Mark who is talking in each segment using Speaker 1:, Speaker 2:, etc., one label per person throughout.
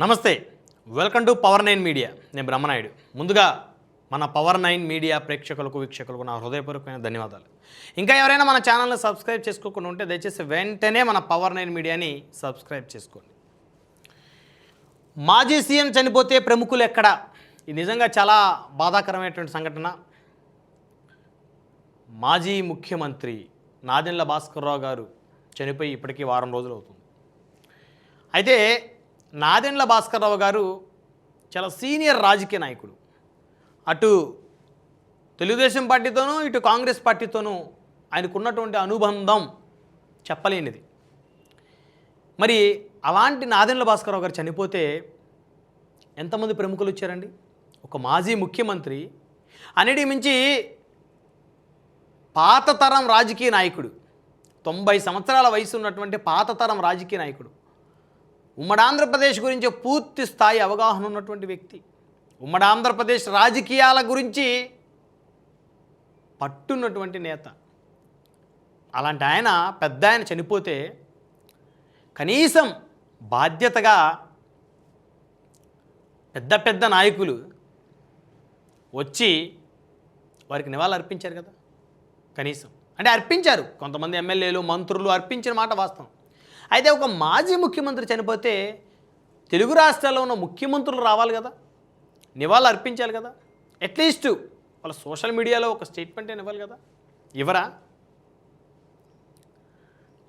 Speaker 1: నమస్తే, welcome to power 9 media. నేను బ్రహ్మనాయుడు. ముందుగా మన పవర్ 9 మీడియా ప్రేక్షకులకు వీక్షకులకు నా హృదయపూర్వకమైన ధన్యవాదాలు. ఇంకా ఎవరైనా మన ఛానల్ని సబ్స్క్రైబ్ చేసుకోకుండా ఉంటే దయచేసి వెంటనే మన పవర్ 9 మీడియాని సబ్స్క్రైబ్ చేసుకోండి. మాజీ సీఎం చనిపోతే ప్రముఖులు ఎక్కడ? ఇది నిజంగా చాలా బాధాకరమైనటువంటి సంఘటన. మాజీ ముఖ్యమంత్రి నాదెండ్ల భాస్కర్రావు గారు చనిపోయి ఇప్పటికీ వారం రోజులు అవుతుంది. అయితే నాదెండ్ల భాస్కర్రావు గారు చాలా సీనియర్ రాజకీయ నాయకుడు. అటు తెలుగుదేశం పార్టీతోనూ ఇటు కాంగ్రెస్ పార్టీతోనూ ఆయనకున్నటువంటి అనుబంధం చెప్పలేనిది. మరి అలాంటి నాదెండ్ల భాస్కర్రావు గారు చనిపోతే ఎంతమంది ప్రముఖులు వచ్చారండి? ఒక మాజీ ముఖ్యమంత్రి, అన్నిటి మించి పాత తరం రాజకీయ నాయకుడు, 90 సంవత్సరాల వయసు ఉన్నటువంటి పాత తరం రాజకీయ నాయకుడు, ఉమ్మడి ఆంధ్రప్రదేశ్ గురించి పూర్తి స్థాయి అవగాహన ఉన్నటువంటి వ్యక్తి, ఉమ్మడి ఆంధ్రప్రదేశ్ రాజకీయాల గురించి పట్టున్నటువంటి నేత. అలాంటి ఆయన పెద్ద ఆయన చనిపోతే కనీసం బాధ్యతగా పెద్ద పెద్ద నాయకులు వచ్చి వారికి నివాళులు అర్పించారు కదా. కనీసం అంటే అర్పించారు, కొంతమంది ఎమ్మెల్యేలు మంత్రులు అర్పించిన మాట వాస్తవం. అయితే ఒక మాజీ ముఖ్యమంత్రి చనిపోతే తెలుగు రాష్ట్రాల్లో ఉన్న ముఖ్యమంత్రులు రావాలి కదా, నివాళులు అర్పించాలి కదా, అట్లీస్ట్ వాళ్ళ సోషల్ మీడియాలో ఒక స్టేట్మెంట్ అయినా ఇవ్వాలి కదా. ఇవ్వరా?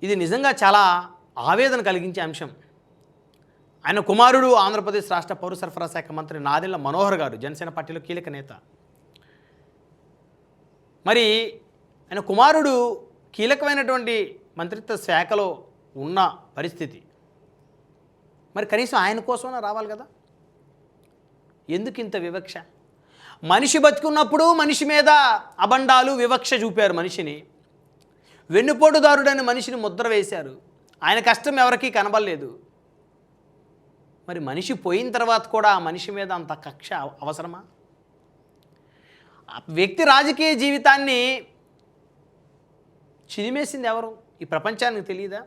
Speaker 1: ఇది నిజంగా చాలా ఆవేదన కలిగించే అంశం. ఆయన కుమారుడు ఆంధ్రప్రదేశ్ రాష్ట్ర పౌర సరఫరా శాఖ మంత్రి నాదెండ్ల మనోహర్ గారు, జనసేన పార్టీలో కీలక నేత. మరి ఆయన కుమారుడు కీలకమైనటువంటి మంత్రిత్వ శాఖలో ఉన్న పరిస్థితి, మరి కనీసం ఆయన కోసమైనా రావాలి కదా. ఎందుకు ఇంత వివక్ష? మనిషి బతుకున్నప్పుడు మనిషి మీద అబండాలు వివక్ష చూపారు. మనిషిని వెన్నుపోటుదారుడని మనిషిని ముద్ర వేశారు. ఆయన కష్టం ఎవరికీ కనబడలేదు. మరి మనిషి పోయిన తర్వాత కూడా ఆ మనిషి మీద అంత కక్ష అవసరమా? వ్యక్తి రాజకీయ జీవితాన్ని చిదిమేసింది ఎవరు? ఈ ప్రపంచానికి తెలియదా?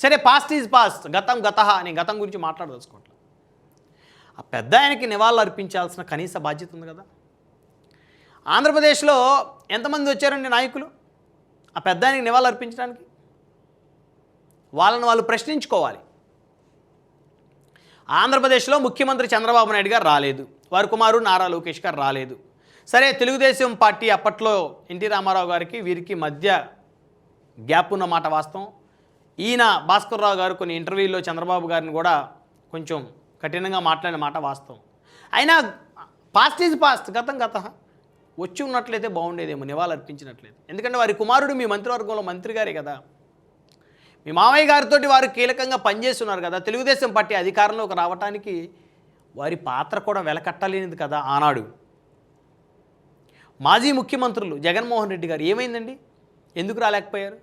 Speaker 1: సరే, పాస్ట్ ఈజ్ పాస్ట్, గతం గతః. నేను గతం గురించి మాట్లాడదలుచుకోవట్లేదు. ఆ పెద్ద ఆయనకి నివాళులు అర్పించాల్సిన కనీస బాధ్యత ఉంది కదా. ఆంధ్రప్రదేశ్లో ఎంతమంది వచ్చారండి నాయకులు ఆ పెద్ద ఆయనకి నివాళులు అర్పించడానికి? వాళ్ళని వాళ్ళు ప్రశ్నించుకోవాలి. ఆంధ్రప్రదేశ్లో ముఖ్యమంత్రి చంద్రబాబు నాయుడు గారు రాలేదు, వారి కుమారుడు నారా లోకేష్ గారు రాలేదు. సరే, తెలుగుదేశం పార్టీ అప్పట్లో ఎన్టీ రామారావు గారికి వీరికి మధ్య గ్యాప్ ఉన్న మాట వాస్తవం. ఈయన భాస్కర్రావు గారు కొన్ని ఇంటర్వ్యూల్లో చంద్రబాబు గారిని కూడా కొంచెం కఠినంగా మాట్లాడిన మాట వాస్తవం. అయినా పాస్ట్ ఈజ్ పాస్ట్, గతం గతః. వచ్చి ఉన్నట్లయితే బాగుండేదేమో, నివాళులు అర్పించినట్లయితే. ఎందుకంటే వారి కుమారుడు మీ మంత్రివర్గంలో మంత్రి గారే కదా, మీ మామయ్య గారితో వారు కీలకంగా పనిచేస్తున్నారు కదా. తెలుగుదేశం పార్టీ అధికారంలోకి రావడానికి వారి పాత్ర కూడా వెలకట్టలేనిది కదా ఆనాడు. మాజీ ముఖ్యమంత్రులు జగన్మోహన్ రెడ్డి గారు ఏమైందండి? ఎందుకు రాలేకపోయారు?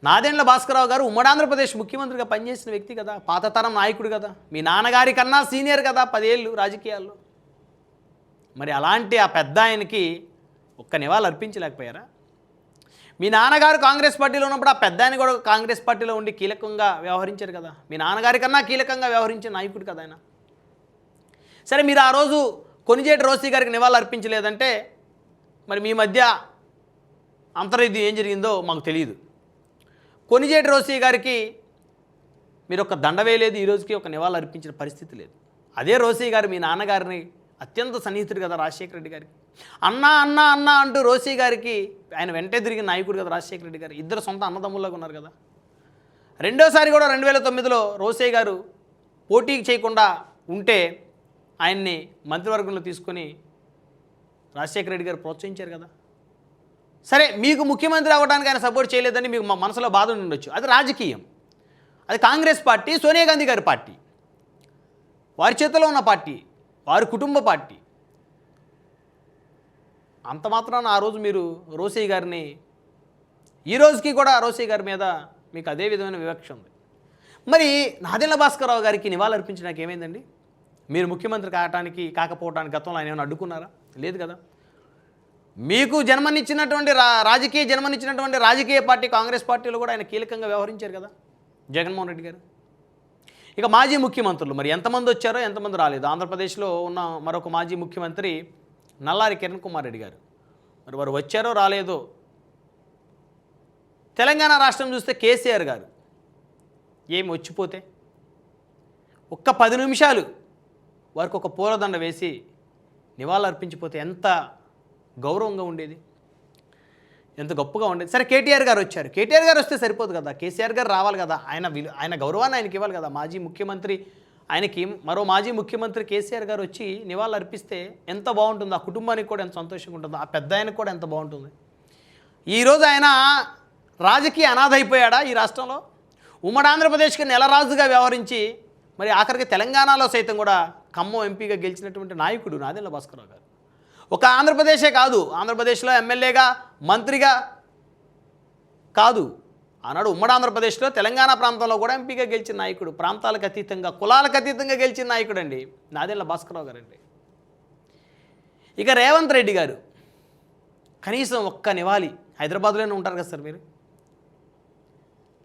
Speaker 1: నాదెండ్ల భాస్కర్రావు గారు ఉమ్మడి ఆంధ్రప్రదేశ్ ముఖ్యమంత్రిగా పనిచేసిన వ్యక్తి కదా, పాత తరం నాయకుడు కదా, మీ నాన్నగారి కన్నా సీనియర్ కదా, 10 ఏళ్ళు రాజకీయాల్లో. మరి అలాంటి ఆ పెద్ద ఆయనకి ఒక్క నివాళులు అర్పించలేకపోయారా? మీ నాన్నగారు కాంగ్రెస్ పార్టీలో ఉన్నప్పుడు ఆ పెద్ద ఆయన కూడా కాంగ్రెస్ పార్టీలో ఉండి కీలకంగా వ్యవహరించారు కదా, మీ నాన్నగారి కన్నా కీలకంగా వ్యవహరించిన నాయకుడు కదా ఆయన. సరే, మీరు ఆ రోజు కొణిజేటి రోసీ గారికి నివాళులు అర్పించలేదంటే మరి మీ మధ్య అంతర్యుద్ధం ఏం జరిగిందో మాకు తెలియదు. కొణిజేటి రోసీ గారికి మీరు ఒక దండ వేయలేదు, ఈరోజుకి ఒక నివాళులు అర్పించిన పరిస్థితి లేదు. అదే రోసీ గారు మీ నాన్నగారిని అత్యంత సన్నిహితుడు కదా రాజశేఖర రెడ్డి గారికి. అన్నా అన్నా అన్నా అంటూ రోసీ గారికి ఆయన వెంటే తిరిగిన నాయకుడు కదా రాజశేఖర రెడ్డి గారు. ఇద్దరు సొంత అన్నదమ్ముల్లాగా ఉన్నారు కదా. రెండోసారి కూడా 2009లో రోసీ గారు పోటీకి చేయకుండా ఉంటే ఆయన్ని మంత్రివర్గంలో తీసుకొని రాజశేఖర రెడ్డి గారు ప్రోత్సహించారు కదా. సరే, మీకు ముఖ్యమంత్రి అవ్వడానికి ఆయన సపోర్ట్ చేయలేదని మీకు మనసులో బాధ ఉండొచ్చు, అది రాజకీయం. అది కాంగ్రెస్ పార్టీ, సోనియా గాంధీ గారి పార్టీ, వారి చేతిలో ఉన్న పార్టీ, వారి కుటుంబ పార్టీ. అంత మాత్రాన ఆ రోజు మీరు రోసీ గారిని, ఈ రోజుకి కూడా రోసీ గారి మీద మీకు అదే విధమైన వివక్ష ఉంది. మరి నాదెండ్ల భాస్కర్రావు గారికి నివాళులు అర్పించడానికి ఏమైందండి? మీరు ముఖ్యమంత్రి కాకపోవడానికి గతంలో ఆయన ఏమైనా అడ్డుకున్నారా? లేదు కదా. మీకు జన్మనిచ్చినటువంటి రాజకీయ పార్టీ కాంగ్రెస్ పార్టీలో కూడా ఆయన కీలకంగా వ్యవహరించారు కదా జగన్మోహన్ రెడ్డి గారు. ఇక మాజీ ముఖ్యమంత్రులు మరి ఎంతమంది వచ్చారో ఎంతమంది రాలేదు. ఆంధ్రప్రదేశ్లో ఉన్న మరొక మాజీ ముఖ్యమంత్రి నల్లారి కిరణ్ కుమార్ రెడ్డి గారు, మరి వారు వచ్చారో రాలేదో. తెలంగాణ రాష్ట్రం చూస్తే కేసీఆర్ గారు ఏమి వచ్చిపోతే ఒక్క 10 నిమిషాలు వారికి ఒక పూలదండ వేసి నివాళులు అర్పించిపోతే ఎంత గౌరవంగా ఉండేది, ఎంత గొప్పగా ఉండేది. సరే కేటీఆర్ గారు వచ్చారు, కేటీఆర్ గారు వస్తే సరిపోదు కదా, కేసీఆర్ గారు రావాలి కదా, ఆయన గౌరవాన్ని ఆయనకి ఇవ్వాలి కదా. మాజీ ముఖ్యమంత్రి ఆయనకి మరో మాజీ ముఖ్యమంత్రి కేసీఆర్ గారు వచ్చి నివాళులు అర్పిస్తే ఎంత బాగుంటుందో, ఆ కుటుంబానికి కూడా ఎంత సంతోషంగా ఉంటుందో, ఆ పెద్ద ఆయనకు కూడా ఎంత బాగుంటుంది. ఈరోజు ఆయన రాజకీయ అనాథ అయిపోయాడా ఈ రాష్ట్రంలో? ఉమ్మడి ఆంధ్రప్రదేశ్కి నెలరాజుగా వ్యవహరించి మరి ఆఖరికి తెలంగాణలో సైతం కూడా ఖమ్మం ఎంపీగా గెలిచినటువంటి నాయకుడు నాదెండ్ల భాస్కరరావు గారు. ఒక ఆంధ్రప్రదేశే కాదు, ఆంధ్రప్రదేశ్లో ఎమ్మెల్యేగా మంత్రిగా కాదు, ఆనాడు ఉమ్మడి ఆంధ్రప్రదేశ్లో తెలంగాణ ప్రాంతంలో కూడా ఎంపీగా గెలిచిన నాయకుడు, ప్రాంతాలకు అతీతంగా కులాలకు అతీతంగా గెలిచిన నాయకుడు అండి నాదెండ్ల భాస్కరరావు గారు అండి. ఇక రేవంత్ రెడ్డి గారు కనీసం ఒక్క నివాళి, హైదరాబాద్లోనే ఉంటారు కదా సార్ మీరు,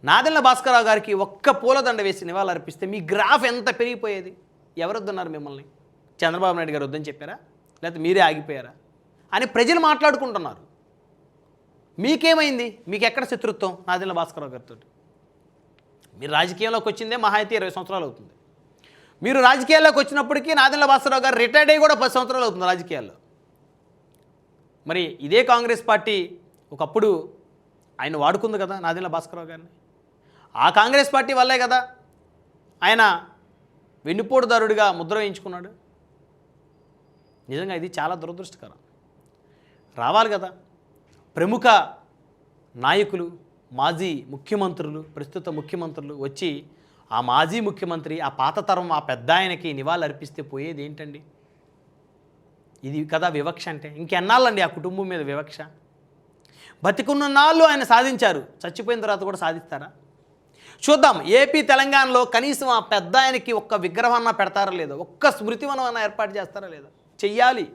Speaker 1: నాదెండ్ల భాస్కరరావు గారికి ఒక్క పూలదండ వేసి నివాళులు అర్పిస్తే మీ గ్రాఫ్ ఎంత పెరిగిపోయేది. ఎవరొద్దన్నారు మిమ్మల్ని? చంద్రబాబు నాయుడు గారు వద్దని చెప్పారా, లేకపోతే మీరే ఆగిపోయారా అని ప్రజలు మాట్లాడుకుంటున్నారు. మీకేమైంది? మీకు ఎక్కడ శత్రుత్వం నాదెండ్ల భాస్కరరావు గారితో? మీరు రాజకీయంలోకి వచ్చిందే మహా అయితే 20 సంవత్సరాలు అవుతుంది. మీరు రాజకీయాల్లోకి వచ్చినప్పటికీ నాదెండ్ల భాస్కరరావు గారు రిటైర్డ్ అయ్యి కూడా 10 సంవత్సరాలు అవుతుంది రాజకీయాల్లో. మరి ఇదే కాంగ్రెస్ పార్టీ ఒకప్పుడు ఆయన వాడుకుంది కదా నాదెండ్ల భాస్కరరావు గారిని. ఆ కాంగ్రెస్ పార్టీ వల్లే కదా ఆయన వెన్నుపోటుదారుడిగా ముద్ర వేయించుకున్నాడు. నిజంగా ఇది చాలా దురదృష్టకరం. రావాలి కదా ప్రముఖ నాయకులు, మాజీ ముఖ్యమంత్రులు, ప్రస్తుత ముఖ్యమంత్రులు వచ్చి ఆ మాజీ ముఖ్యమంత్రి, ఆ పాత తరం, ఆ పెద్ద ఆయనకి నివాళులు అర్పిస్తే పోయేది ఏంటండి? ఇది కదా వివక్ష అంటే. ఇంకెన్నాళ్ళండి ఆ కుటుంబం మీద వివక్ష? బతికున్న నాళ్ళు ఆయన సాధించారు, చచ్చిపోయిన తర్వాత కూడా సాధిస్తారా? చూద్దాం. ఏపీ తెలంగాణలో కనీసం ఆ పెద్ద ఆయనకి ఒక్క విగ్రహం పెడతారా లేదా, ఒక్క స్మృతివనం అన్న ఏర్పాటు చేస్తారా లేదా? చెయ్యాలి.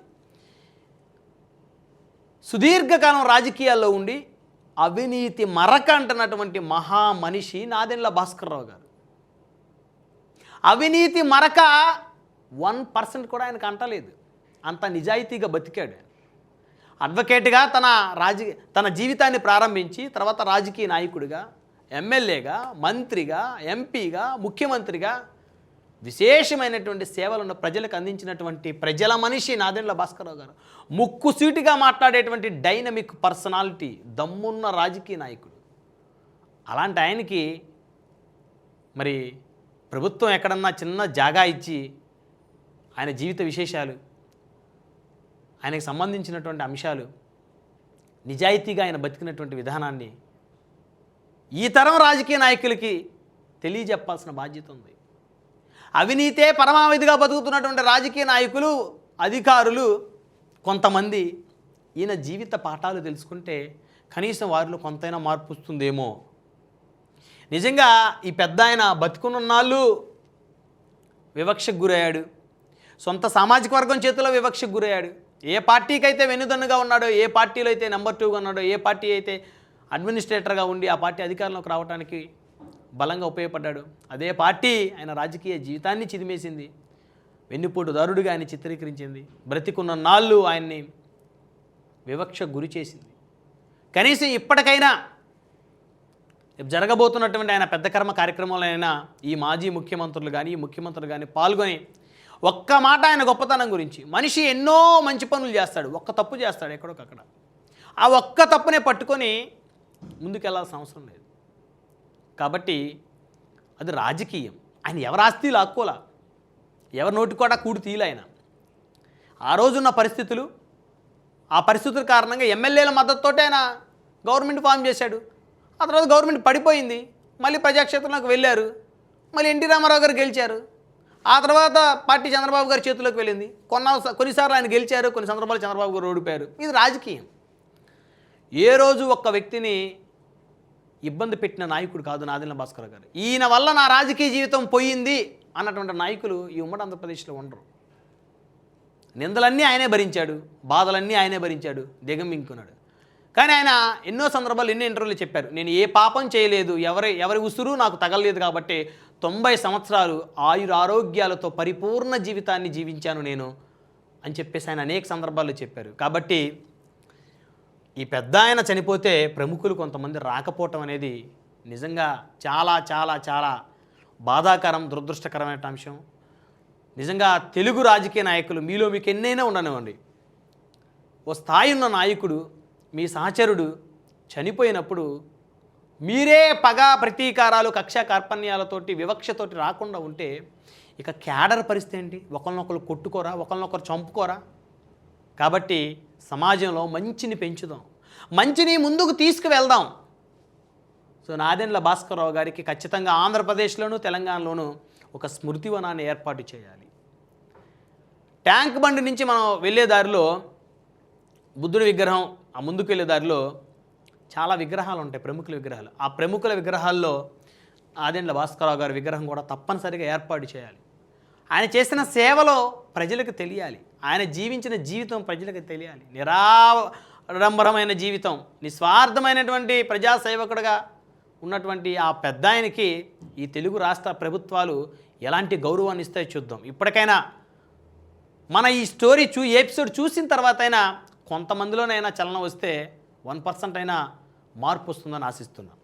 Speaker 1: సుదీర్ఘకాలం రాజకీయాల్లో ఉండి అవినీతి మరక అంటున్నటువంటి మహా మనిషి నాదెండ్ల భాస్కరరావు గారు. అవినీతి మరక 1% కూడా ఆయనకు అంటలేదు. అంత నిజాయితీగా బతికాడు. అడ్వకేట్గా తన జీవితాన్ని ప్రారంభించి తర్వాత రాజకీయ నాయకుడిగా, ఎమ్మెల్యేగా, మంత్రిగా, ఎంపీగా, ముఖ్యమంత్రిగా విశేషమైనటువంటి సేవలను ప్రజలకు అందించినటువంటి ప్రజల మనిషి నాదెండ్ల భాస్కరరావు గారు. ముక్కుసూటిగా మాట్లాడేటువంటి డైనమిక్ పర్సనాలిటీ, దమ్మున్న రాజకీయ నాయకుడు. అలాంటి ఆయనకి మరి ప్రభుత్వం ఎక్కడన్నా చిన్న జాగా ఇచ్చి ఆయన జీవిత విశేషాలు, ఆయనకు సంబంధించినటువంటి అంశాలు, నిజాయితీగా ఆయన బతికినటువంటి విధానాన్ని ఈ తరం రాజకీయ నాయకులకి తెలియజెప్పాల్సిన బాధ్యత ఉంది. అవినీతే పరమావధిగా బతుకుతున్నటువంటి రాజకీయ నాయకులు, అధికారులు కొంతమంది ఈయన జీవిత పాఠాలు తెలుసుకుంటే కనీసం వారిలో కొంతైనా మార్పు వస్తుందేమో. నిజంగా ఈ పెద్ద ఆయన బతుకున్నన్నాళ్ళు వివక్షకు గురయ్యాడు, సొంత సామాజిక వర్గం చేతిలో వివక్షకు గురయ్యాడు. ఏ పార్టీకి అయితే వెన్నుదన్నుగా ఉన్నాడో, ఏ పార్టీలో అయితే నెంబర్ 2గా ఉన్నాడో, ఏ పార్టీ అయితే అడ్మినిస్ట్రేటర్గా ఉండి ఆ పార్టీ అధికారంలోకి రావడానికి బలంగా ఉపయోగపడ్డాడు, అదే పార్టీ ఆయన రాజకీయ జీవితాన్ని చిదిమేసింది, వెన్నుపోటుదారుడిగా ఆయన చిత్రీకరించింది, బ్రతికున్న నాళ్ళు ఆయన్ని వివక్షకు గురి చేసింది. కనీసం ఇప్పటికైనా జరగబోతున్నటువంటి ఆయన పెద్ద కర్మ కార్యక్రమంలో అయినా ఈ మాజీ ముఖ్యమంత్రులు కానీ, ఈ ముఖ్యమంత్రులు కానీ పాల్గొని ఒక్క మాట ఆయన గొప్పతనం గురించి, మనిషి ఎన్నో మంచి పనులు చేస్తాడు, ఒక్క తప్పు చేస్తాడు ఎక్కడొకక్కడ, ఆ ఒక్క తప్పునే పట్టుకొని ముందుకెళ్లాల్సిన అవసరం లేదు. కాబట్టి అది రాజకీయం. ఆయన ఎవరి ఆస్తి లాక్కోలా, ఎవరి నోటి కూడా కూడి తీయలే ఆయన. ఆ రోజున్న పరిస్థితులు, ఆ పరిస్థితుల కారణంగా ఎమ్మెల్యేల మద్దతుతోటే ఆయన గవర్నమెంట్ ఫామ్ చేశాడు. ఆ తర్వాత గవర్నమెంట్ పడిపోయింది, మళ్ళీ ప్రజాక్షేత్రంలోకి వెళ్ళారు, మళ్ళీ ఎన్టీ రామారావు గారు గెలిచారు. ఆ తర్వాత పార్టీ చంద్రబాబు గారి చేతిలోకి వెళ్ళింది. కొన్నిసార్లు ఆయన గెలిచారు, కొన్ని సందర్భాలు చంద్రబాబు గారు ఓడిపోయారు. ఇది రాజకీయం. ఏ రోజు ఒక్క వ్యక్తిని ఇబ్బంది పెట్టిన నాయకుడు కాదు నాదెండ్ల భాస్కరరావు గారు. ఈయన వల్ల నా రాజకీయ జీవితం పోయింది అన్నటువంటి నాయకులు ఈ ఉమ్మడి ఆంధ్రప్రదేశ్లో ఉండరు. నిందలన్నీ ఆయనే భరించాడు, బాధలన్నీ ఆయనే భరించాడు, దిగమింగుకున్నాడు. కానీ ఆయన ఎన్నో సందర్భాలు, ఎన్నో ఇంటర్వ్యూలు చెప్పారు, నేను ఏ పాపం చేయలేదు, ఎవరి ఉసురు నాకు తగలలేదు కాబట్టి 90 సంవత్సరాలు ఆయురారోగ్యాలతో పరిపూర్ణ జీవితాన్ని జీవించాను నేను అని చెప్పేసి ఆయన అనేక సందర్భాల్లో చెప్పారు. కాబట్టి ఈ పెద్ద ఆయన చనిపోతే ప్రముఖులు కొంతమంది రాకపోవటం అనేది నిజంగా చాలా చాలా చాలా బాధాకరం, దురదృష్టకరమైన అంశం. నిజంగా తెలుగు రాజకీయ నాయకులు మీలో మీకు ఎన్నైనా ఉండనివ్వండి, ఓ స్థాయి ఉన్న నాయకుడు మీ సహచరుడు చనిపోయినప్పుడు మీరే పగ ప్రతీకారాలు కక్ష కార్పణ్యాలతోటి వివక్షతోటి రాకుండా ఉంటే ఇక క్యాడర్ పరిస్థితి ఏంటి? ఒకరినొకరు కొట్టుకోరా, ఒకరినొకరు చంపుకోరా? కాబట్టి సమాజంలో మంచిని పెంచుదాం, మంచిని ముందుకు తీసుకువెళ్దాం. సో నాదెండ్ల భాస్కరరావు గారికి ఖచ్చితంగా ఆంధ్రప్రదేశ్లోను తెలంగాణలోనూ ఒక స్మృతివనాన్ని ఏర్పాటు చేయాలి. ట్యాంక్ బండి నుంచి మనం వెళ్ళే దారిలో బుద్ధుడి విగ్రహం, ఆ ముందుకు వెళ్ళే దారిలో చాలా విగ్రహాలు ఉంటాయి, ప్రముఖుల విగ్రహాలు. ఆ ప్రముఖుల విగ్రహాల్లో ఆదెండ్ల భాస్కరరావు గారి విగ్రహం కూడా తప్పనిసరిగా ఏర్పాటు చేయాలి. ఆయన చేసిన సేవలో ప్రజలకు తెలియాలి, ఆయన జీవించిన జీవితం ప్రజలకు తెలియాలి. నిరాడంబరమైన జీవితం, నిస్వార్థమైనటువంటి ప్రజాసేవకుడుగా ఉన్నటువంటి ఆ పెద్ద ఆయనకి ఈ తెలుగు రాష్ట్ర ప్రభుత్వాలు ఎలాంటి గౌరవాన్ని ఇస్తాయో చూద్దాం. ఇప్పటికైనా మన ఈ స్టోరీ ఎపిసోడ్ చూసిన తర్వాత అయినా కొంతమందిలోనైనా చలనం వస్తే 1% అయినా మార్పు వస్తుందని ఆశిస్తున్నాను.